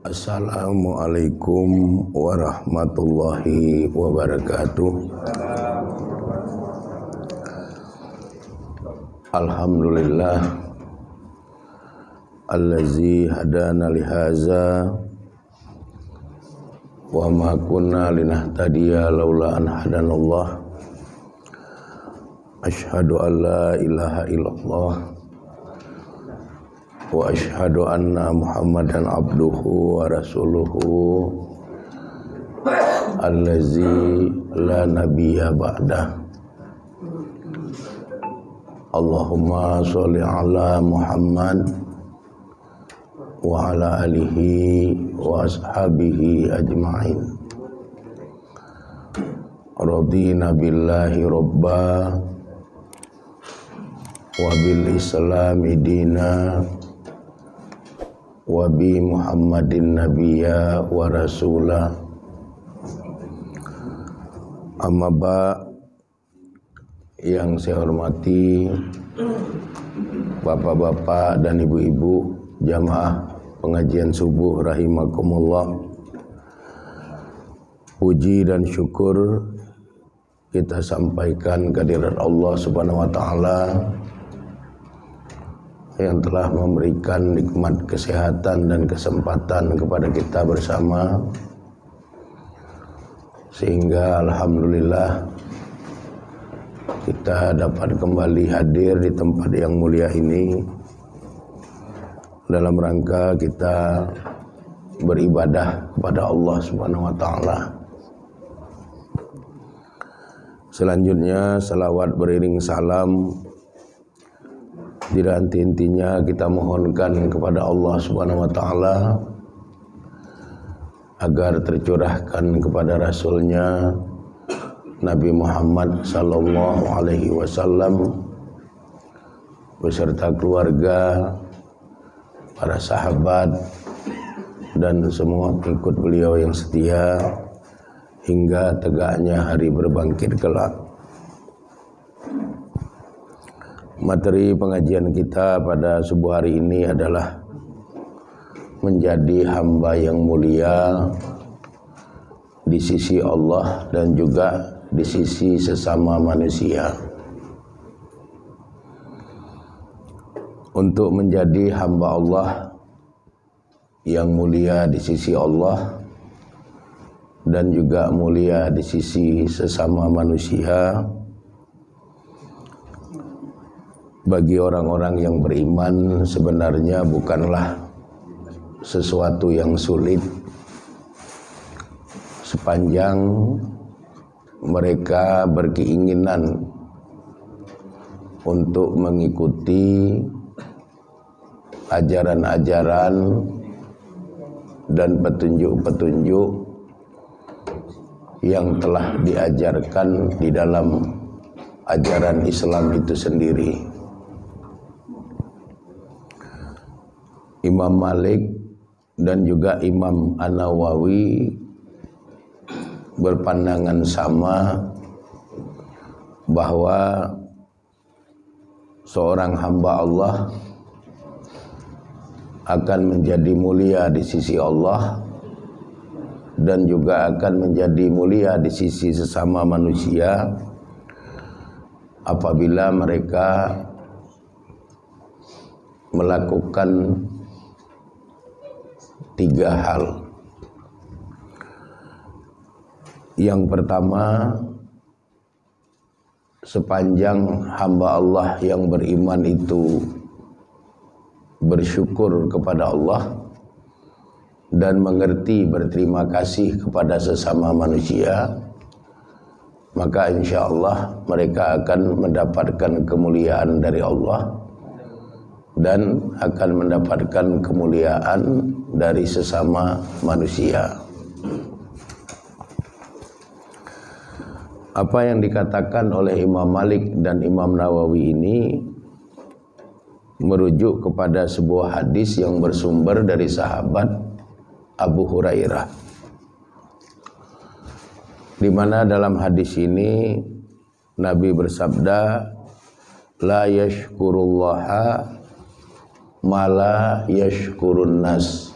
Assalamualaikum warahmatullahi wabarakatuh. Alhamdulillah allazi hadana lihaza wa ma kunna linahtadiya laula an hadanallah. Asyhadu an la ilaha illallah wa asyhadu anna Muhammadan abduhu wa rasuluhu allazi la nabiyya ba'dah. Allahumma sholli ala Muhammad wa ala alihi wa ashabihi ajma'in. Radina billahi robba wa bil islami dina wa bi Muhammadin nabiyya wa rasula. Amma ba, yang saya hormati bapak-bapak dan ibu-ibu jamaah pengajian subuh rahimakumullah. Puji dan syukur kita sampaikan kehadirat Allah Subhanahu wa taala yang telah memberikan nikmat kesehatan dan kesempatan kepada kita bersama, sehingga alhamdulillah kita dapat kembali hadir di tempat yang mulia ini dalam rangka kita beribadah kepada Allah Subhanahu wa taala. Selanjutnya salawat beriring salam tidak henti-hentinya kita mohonkan kepada Allah Subhanahu wa taala agar tercurahkan kepada Rasulnya Nabi Muhammad sallallahu alaihi wasallam beserta keluarga, para sahabat dan semua pengikut beliau yang setia hingga tegaknya hari berbangkit kelak. Materi pengajian kita pada subuh hari ini adalah menjadi hamba yang mulia di sisi Allah dan juga di sisi sesama manusia. Untuk menjadi hamba Allah yang mulia di sisi Allah dan juga mulia di sisi sesama manusia, bagi orang-orang yang beriman sebenarnya bukanlah sesuatu yang sulit, sepanjang mereka berkeinginan untuk mengikuti ajaran-ajaran dan petunjuk-petunjuk yang telah diajarkan di dalam ajaran Islam itu sendiri. Imam Malik dan juga Imam An-Nawawi berpandangan sama bahwa seorang hamba Allah akan menjadi mulia di sisi Allah dan juga akan menjadi mulia di sisi sesama manusia apabila mereka melakukan tiga hal. Yang pertama, sepanjang hamba Allah yang beriman itu bersyukur kepada Allah dan mengerti berterima kasih kepada sesama manusia, maka insya Allah mereka akan mendapatkan kemuliaan dari Allah dan akan mendapatkan kemuliaan dari sesama manusia. Apa yang dikatakan oleh Imam Malik dan Imam Nawawi ini merujuk kepada sebuah hadis yang bersumber dari sahabat Abu Hurairah, di mana dalam hadis ini Nabi bersabda, la yashkurullaha mala yashkurun nas.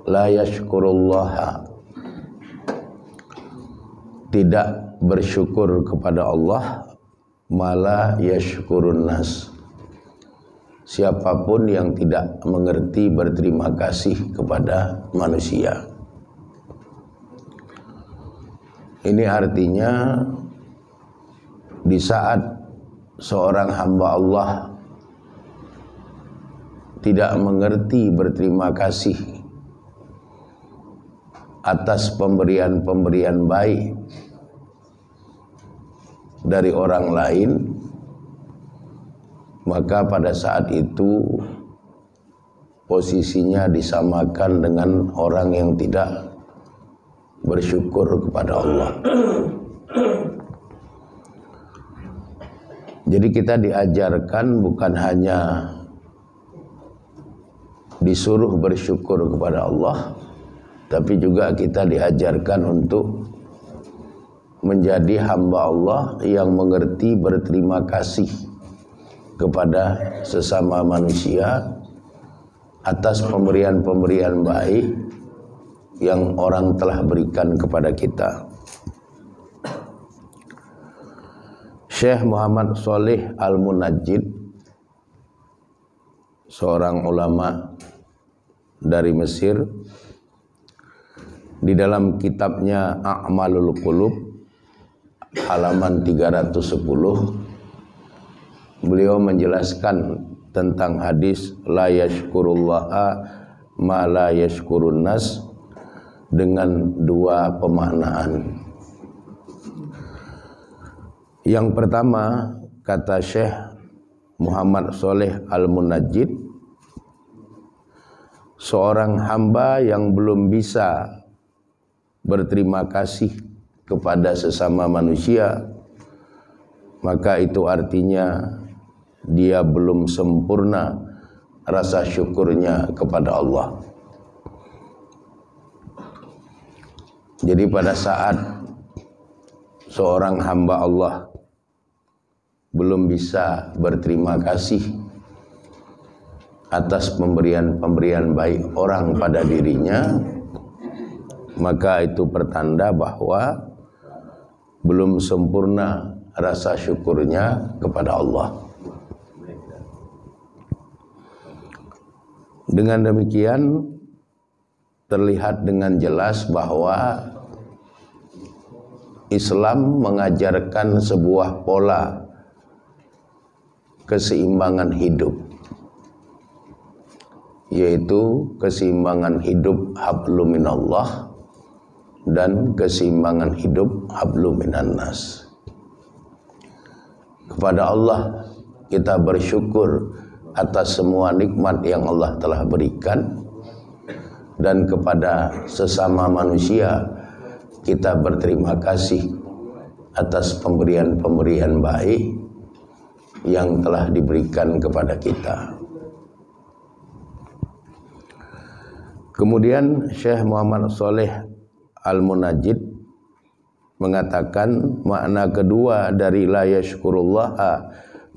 la yashkurullaha, tidak bersyukur kepada Allah, mala yashkurun nas, siapapun yang tidak mengerti berterima kasih kepada manusia. Ini artinya di saat seorang hamba Allah tidak mengerti berterima kasih atas pemberian-pemberian baik dari orang lain, maka pada saat itu posisinya disamakan dengan orang yang tidak bersyukur kepada Allah. Jadi kita diajarkan bukan hanya disuruh bersyukur kepada Allah, tapi juga kita diajarkan untuk menjadi hamba Allah yang mengerti berterima kasih kepada sesama manusia atas pemberian-pemberian baik yang orang telah berikan kepada kita. Syekh Muhammad Shalih Al-Munajjid, seorang ulama dari Mesir, di dalam kitabnya A'malul Qulub halaman 310, beliau menjelaskan tentang hadis la yashkurullaha ma la yashkurun nas dengan dua pemaknaan. Yang pertama, kata Syekh Muhammad Shalih Al-Munajjid, seorang hamba yang belum bisa berterima kasih kepada sesama manusia, maka itu artinya dia belum sempurna rasa syukurnya kepada Allah. Jadi pada saat seorang hamba Allah belum bisa berterima kasih atas pemberian-pemberian baik orang pada dirinya, maka itu pertanda bahwa belum sempurna rasa syukurnya kepada Allah. Dengan demikian terlihat dengan jelas bahwa Islam mengajarkan sebuah pola keseimbangan hidup, yaitu keseimbangan hidup hablum minallah dan keseimbangan hidup hablum minan nas. Kepada Allah kita bersyukur atas semua nikmat yang Allah telah berikan, dan kepada sesama manusia kita berterima kasih atas pemberian-pemberian baik yang telah diberikan kepada kita. Kemudian Syekh Muhammad Shalih Al-Munajjid mengatakan makna kedua dari la yashkurullaha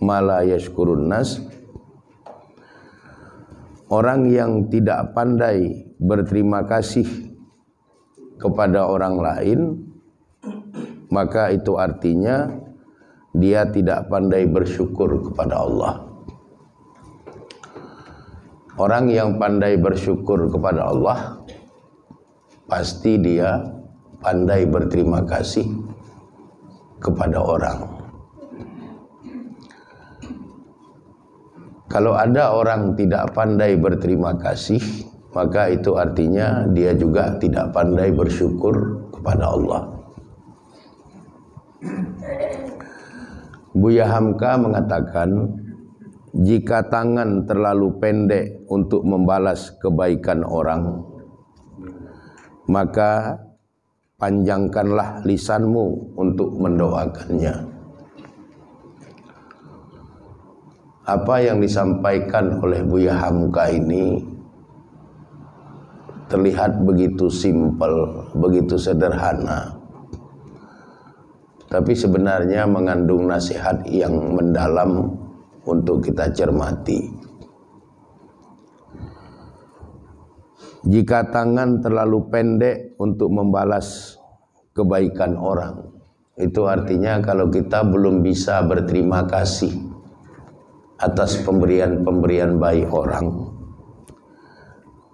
ma la yashkurun nas, orang yang tidak pandai berterima kasih kepada orang lain, maka itu artinya dia tidak pandai bersyukur kepada Allah. Orang yang pandai bersyukur kepada Allah, pasti dia pandai berterima kasih kepada orang. Kalau ada orang tidak pandai berterima kasih, maka itu artinya dia juga tidak pandai bersyukur kepada Allah. Buya Hamka mengatakan, jika tangan terlalu pendek untuk membalas kebaikan orang, maka panjangkanlah lisanmu untuk mendoakannya. Apa yang disampaikan oleh Buya Hamka ini terlihat begitu simpel, begitu sederhana, tapi sebenarnya mengandung nasihat yang mendalam untuk kita cermati. Jika tangan terlalu pendek untuk membalas kebaikan orang, itu artinya kalau kita belum bisa berterima kasih atas pemberian-pemberian baik orang,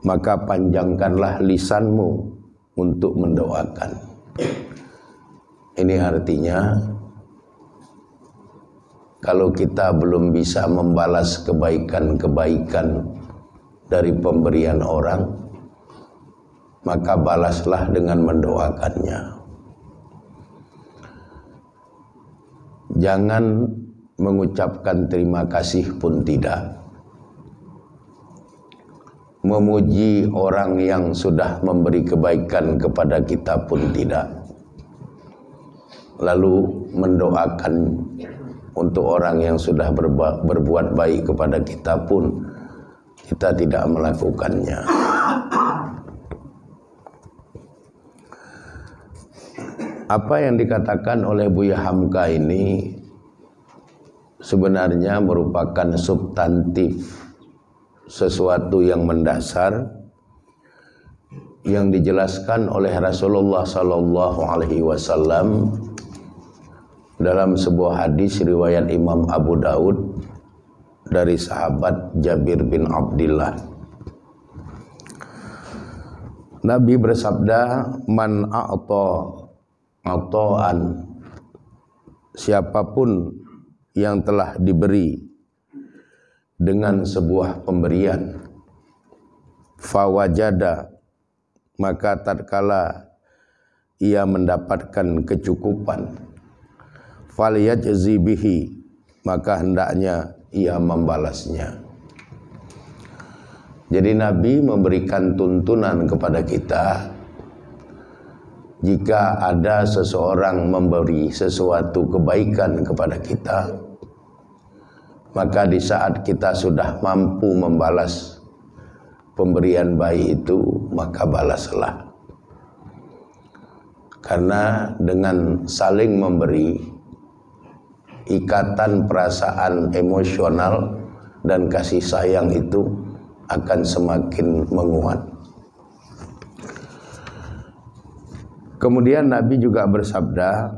maka panjangkanlah lisanmu untuk mendoakan. Ini artinya kalau kita belum bisa membalas kebaikan-kebaikan dari pemberian orang, maka balaslah dengan mendoakannya. Jangan mengucapkan terima kasih pun tidak. Memuji orang yang sudah memberi kebaikan kepada kita pun tidak. Lalu mendoakan untuk orang yang sudah berbuat baik kepada kita pun kita tidak melakukannya. Apa yang dikatakan oleh Buya Hamka ini sebenarnya merupakan substantif, sesuatu yang mendasar yang dijelaskan oleh Rasulullah sallallahu alaihi wasallam dalam sebuah hadis riwayat Imam Abu Daud dari sahabat Jabir bin Abdullah. Nabi bersabda, "Man a'ta'an, siapapun yang telah diberi dengan sebuah pemberian, fawajada, maka tatkala ia mendapatkan kecukupan, falyajzi bihi, maka hendaknya ia membalasnya." Jadi Nabi memberikan tuntunan kepada kita, jika ada seseorang memberi sesuatu kebaikan kepada kita, maka di saat kita sudah mampu membalas pemberian baik itu, maka balaslah. Karena dengan saling memberi, ikatan perasaan emosional dan kasih sayang itu akan semakin menguat. Kemudian Nabi juga bersabda,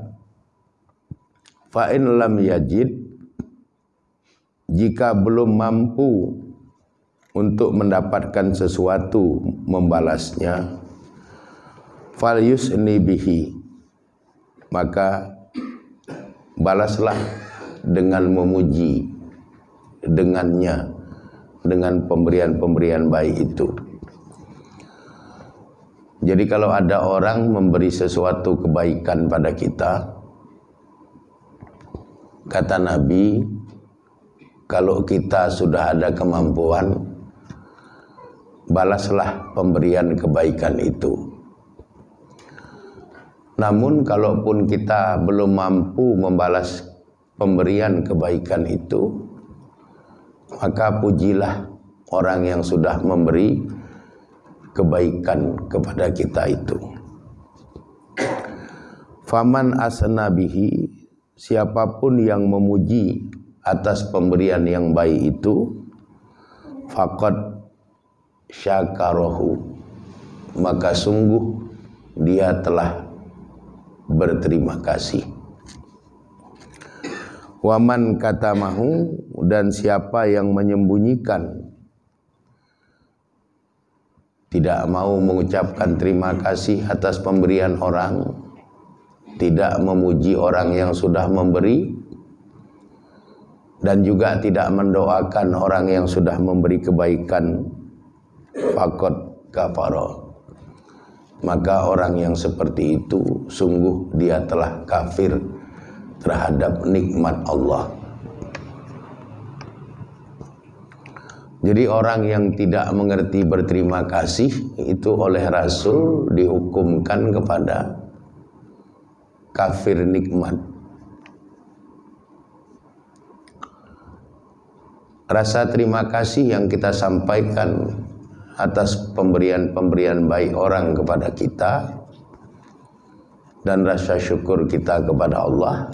fa in lam yajid, jika belum mampu untuk mendapatkan sesuatu membalasnya, fal yusni bihi, maka balaslah dengan memuji dengannya, dengan pemberian-pemberian baik itu. Jadi kalau ada orang memberi sesuatu kebaikan pada kita, kata Nabi, kalau kita sudah ada kemampuan, balaslah pemberian kebaikan itu. Namun kalaupun kita belum mampu membalas pemberian kebaikan itu, maka pujilah orang yang sudah memberi kebaikan kepada kita itu. Faman asna bihi, siapapun yang memuji atas pemberian yang baik itu, faqad syakarahu, maka sungguh dia telah berterima kasih. Waman katamahu, dan siapa yang menyembunyikan, tidak mau mengucapkan terima kasih atas pemberian orang, tidak memuji orang yang sudah memberi, dan juga tidak mendoakan orang yang sudah memberi kebaikan, faqad kafara, maka orang yang seperti itu sungguh dia telah kafir terhadap nikmat Allah. Jadi orang yang tidak mengerti berterima kasih itu oleh Rasul dihukumkan kepada kafir nikmat. Rasa terima kasih yang kita sampaikan atas pemberian-pemberian baik orang kepada kita dan rasa syukur kita kepada Allah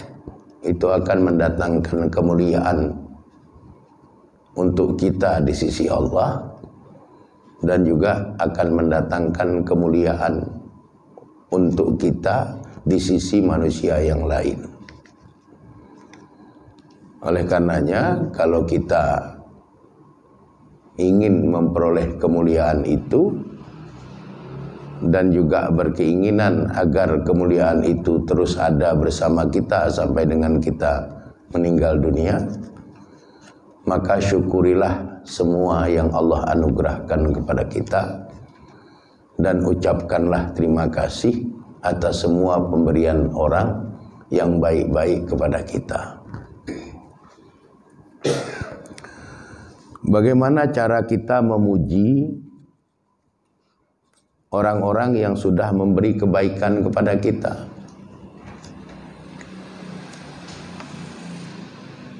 itu akan mendatangkan kemuliaan untuk kita di sisi Allah, dan juga akan mendatangkan kemuliaan untuk kita di sisi manusia yang lain. Oleh karenanya, kalau kita ingin memperoleh kemuliaan itu dan juga berkeinginan agar kemuliaan itu terus ada bersama kita sampai dengan kita meninggal dunia, maka syukurilah semua yang Allah anugerahkan kepada kita dan ucapkanlah terima kasih atas semua pemberian orang yang baik-baik kepada kita. Bagaimana cara kita memuji orang-orang yang sudah memberi kebaikan kepada kita?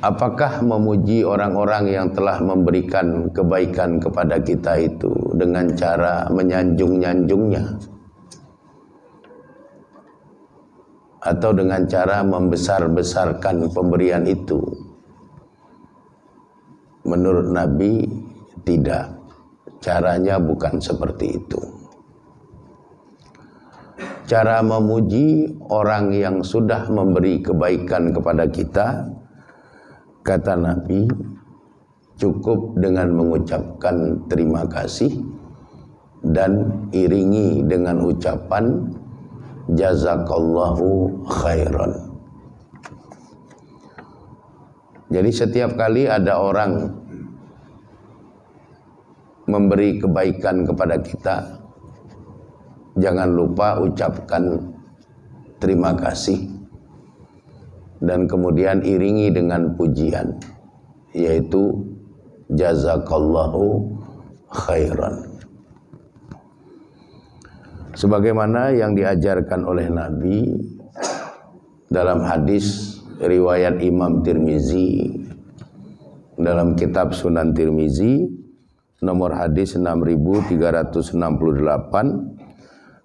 Apakah memuji orang-orang yang telah memberikan kebaikan kepada kita itu dengan cara menyanjung-nyanjungnya? Atau dengan cara membesar-besarkan pemberian itu? Menurut Nabi, tidak. Caranya bukan seperti itu. Cara memuji orang yang sudah memberi kebaikan kepada kita, kata Nabi, cukup dengan mengucapkan terima kasih dan iringi dengan ucapan jazakallahu khairan. Jadi setiap kali ada orang memberi kebaikan kepada kita, jangan lupa ucapkan terima kasih dan kemudian iringi dengan pujian, yaitu jazakallahu khairan. Sebagaimana yang diajarkan oleh Nabi dalam hadis riwayat Imam Tirmizi dalam kitab Sunan Tirmizi nomor hadis 6368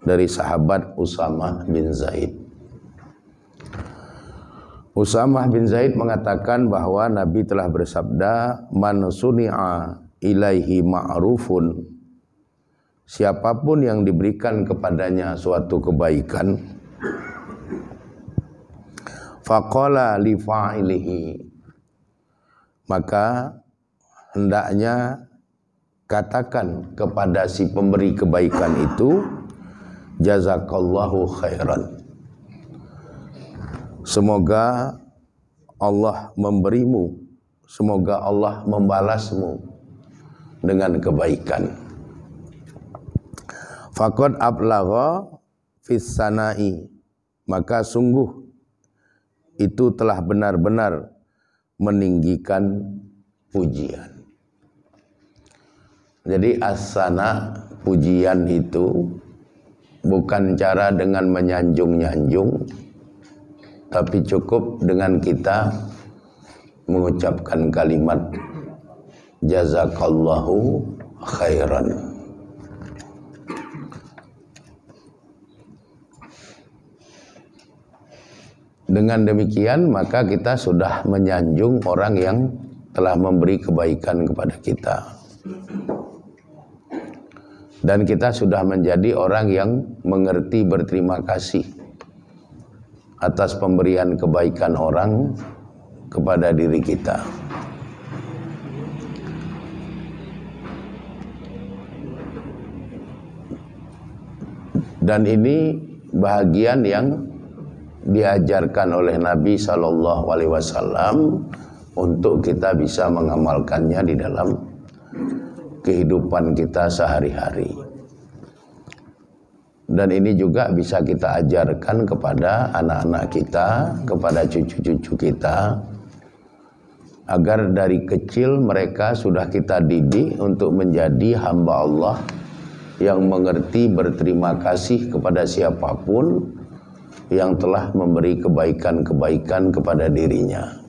dari sahabat Usamah bin Zaid. Usamah bin Zaid mengatakan bahwa Nabi telah bersabda, man suni'a ilaihi ma'rufun, siapapun yang diberikan kepadanya suatu kebaikan, faqala li fa'ilihi, maka hendaknya katakan kepada si pemberi kebaikan itu, jazakallahu khairan, semoga Allah memberimu, semoga Allah membalasmu dengan kebaikan. Faqad ablagha fis sana'i, maka sungguh itu telah benar-benar meninggikan pujian. Jadi as-sana, pujian itu bukan cara dengan menyanjung-nyanjung, tapi cukup dengan kita mengucapkan kalimat jazakallahu khairan. Dengan demikian maka kita sudah menyanjung orang yang telah memberi kebaikan kepada kita. Dan kita sudah menjadi orang yang mengerti berterima kasih atas pemberian kebaikan orang kepada diri kita. Dan ini bahagian yang diajarkan oleh Nabi SAW untuk kita bisa mengamalkannya di dalam kehidupan kita sehari-hari. Dan ini juga bisa kita ajarkan kepada anak-anak kita, kepada cucu-cucu kita, agar dari kecil mereka sudah kita didik untuk menjadi hamba Allah yang mengerti berterima kasih kepada siapapun yang telah memberi kebaikan-kebaikan kepada dirinya.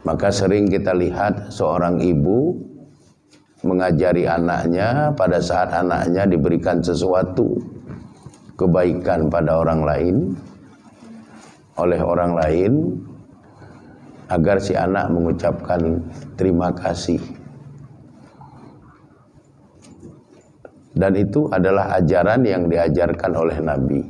Maka sering kita lihat seorang ibu mengajari anaknya pada saat anaknya diberikan sesuatu kebaikan pada orang lain, oleh orang lain, agar si anak mengucapkan terima kasih Dan itu adalah ajaran yang diajarkan oleh Nabi.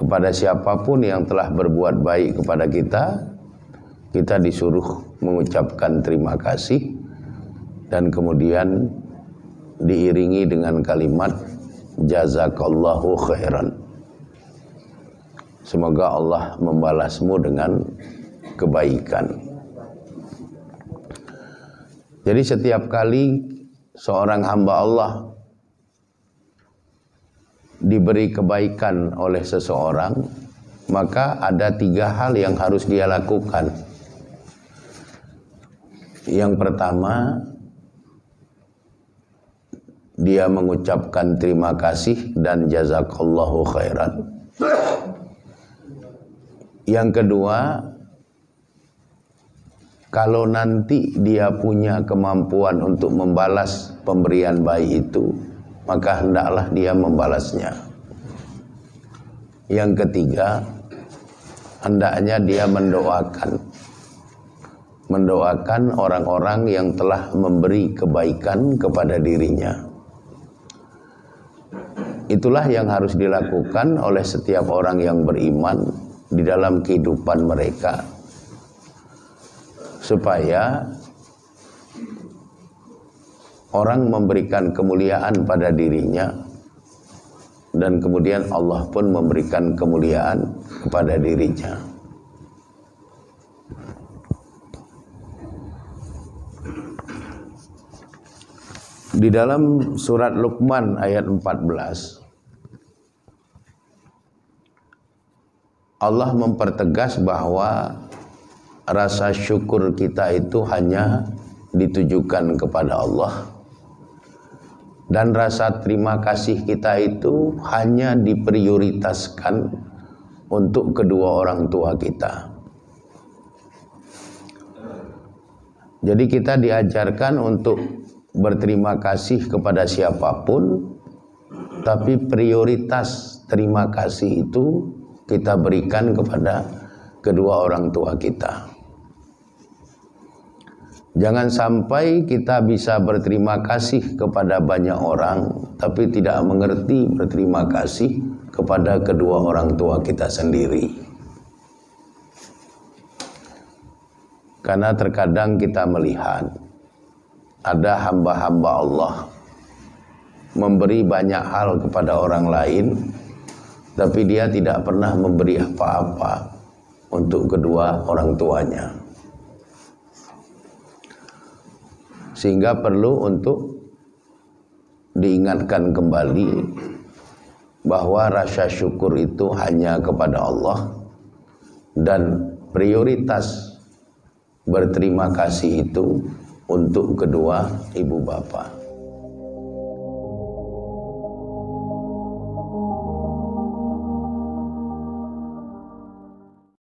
Kepada siapapun yang telah berbuat baik kepada kita, kita disuruh mengucapkan terima kasih dan kemudian diiringi dengan kalimat jazakallahu khairan. Semoga Allah membalasmu dengan kebaikan. Jadi setiap kali seorang hamba Allah diberi kebaikan oleh seseorang, maka ada 3 hal yang harus dia lakukan. Yang pertama, dia mengucapkan terima kasih dan jazakallahu khairan. Yang kedua, kalau nanti dia punya kemampuan untuk membalas pemberian baik itu, maka hendaklah dia membalasnya. Yang ketiga, hendaknya dia mendoakan orang-orang yang telah memberi kebaikan kepada dirinya. Itulah yang harus dilakukan oleh setiap orang yang beriman di dalam kehidupan mereka, supaya orang memberikan kemuliaan pada dirinya dan kemudian Allah pun memberikan kemuliaan kepada dirinya. Di dalam surat Luqman ayat 14, Allah mempertegas bahwa rasa syukur kita itu hanya ditujukan kepada Allah, dan rasa terima kasih kita itu hanya diprioritaskan untuk kedua orang tua kita. Jadi kita diajarkan untuk berterima kasih kepada siapapun, tapi prioritas terima kasih itu kita berikan kepada kedua orang tua kita. Jangan sampai kita bisa berterima kasih kepada banyak orang, tapi tidak mengerti berterima kasih kepada kedua orang tua kita sendiri. Karena terkadang kita melihat ada hamba-hamba Allah memberi banyak hal kepada orang lain, tapi dia tidak pernah memberi apa-apa untuk kedua orang tuanya. Sehingga perlu untuk diingatkan kembali bahwa rasa syukur itu hanya kepada Allah, dan prioritas berterima kasih itu untuk kedua ibu bapa.